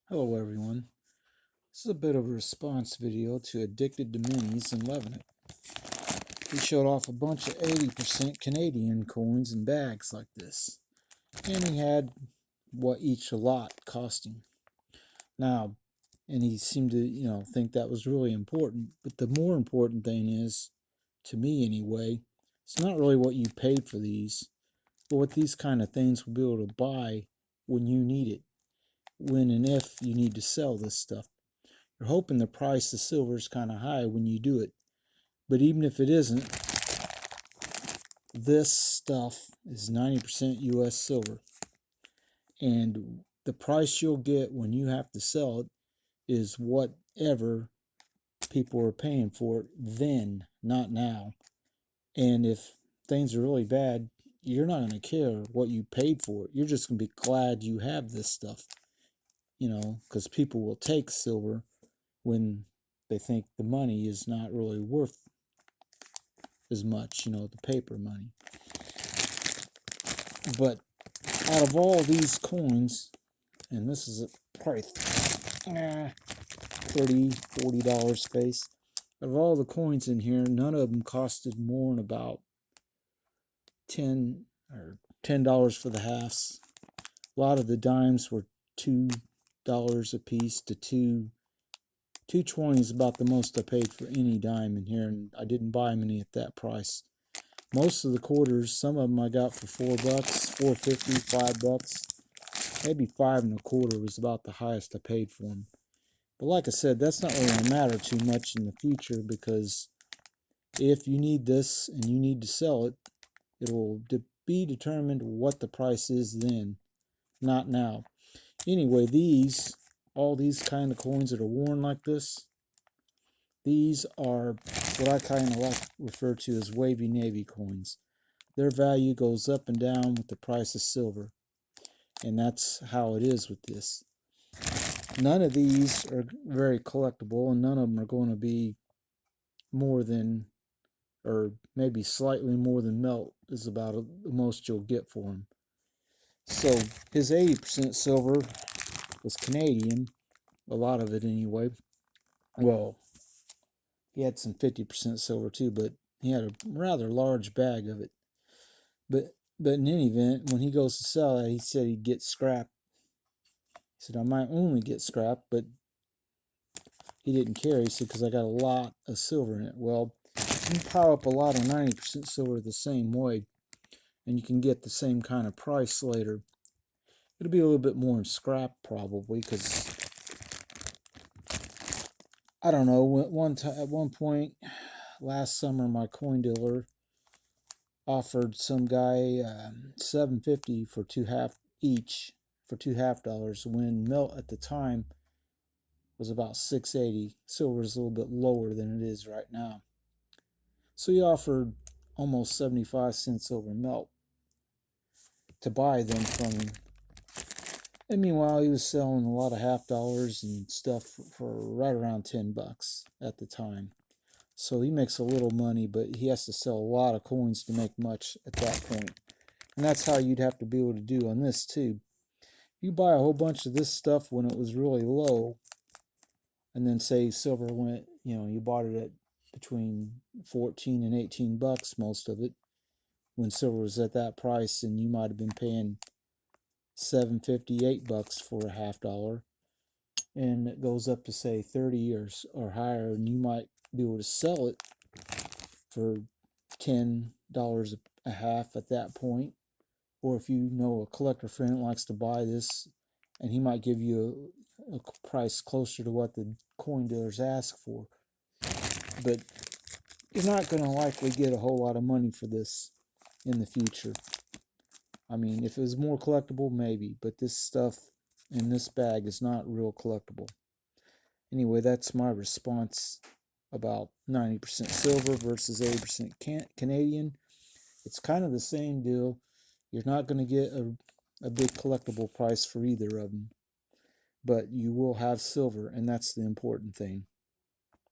Hello everyone. This is a bit of a response video to Addicted to Minis and Loving It. He showed off a bunch of 80% Canadian coins in bags like this. And he had what each a lot costing. Now, and he seemed to, think that was really important. But the more important thing is, to me anyway, it's not really what you paid for these, but what these kind of things will be able to buy when you need it. When and if you need to sell this stuff. You're hoping the price of silver is kind of high when you do it. But even if it isn't, this stuff is 90% US silver. And the price you'll get when you have to sell it is whatever people are paying for it then, not now. And if things are really bad, you're not going to care what you paid for it. You're just going to be glad you have this stuff, because people will take silver when they think the money is not really worth as much, the paper money. But out of all these coins, and this is probably $30, $40 face, out of all the coins in here, none of them costed more than about $10 for the halves. A lot of the dimes were $2 a piece to $2.20 is about the most I paid for any dime in here, and I didn't buy many at that price. Most of the quarters, some of them I got for $4, $4.50, $5. Maybe 5.25 was about the highest I paid for them. But like I said, that's not really going to matter too much in the future, because if you need this and you need to sell it, it will be determined what the price is then, not now. Anyway, all these kind of coins that are worn like this, these are what I kind of like refer to as wavy navy coins. Their value goes up and down with the price of silver. And that's how it is with this. None of these are very collectible, and none of them are going to be more than, or maybe slightly more than melt is about the most you'll get for them. So his 80% silver was Canadian, a lot of it anyway. Well, he had some 50% silver too, but he had a rather large bag of it. But in any event, when he goes to sell it, he said he'd get scrap. He said, I might only get scrap, but he didn't care. He said, because I got a lot of silver in it. Well, you can pile up a lot of 90% silver the same way, and you can get the same kind of price later. It'll be a little bit more in scrap probably, because I don't know. At one point last summer, my coin dealer offered some guy $7.50 for two half dollars, when melt at the time was about $6.80. Silver is a little bit lower than it is right now. So he offered almost 75 cents over melt to buy them from him. And meanwhile, he was selling a lot of half dollars and stuff for right around $10 at the time. So he makes a little money, but he has to sell a lot of coins to make much at that point. And that's how you'd have to be able to do on this too. You buy a whole bunch of this stuff when it was really low, and then say silver went, you bought it at between 14 and $18, most of it, when silver was at that price, and you might have been paying $7.50, $8 for a half dollar, and it goes up to say 30 or higher, and you might be able to sell it for $10 a half at that point. Or if you know a collector friend that likes to buy this, and he might give you a price closer to what the coin dealers ask for. But you're not going to likely get a whole lot of money for this in the future. I mean, if it was more collectible, maybe, but this stuff in this bag is not real collectible. Anyway, that's my response about 90% silver versus 80% Canadian. It's kind of the same deal. You're not going to get a big collectible price for either of them, but you will have silver, and that's the important thing.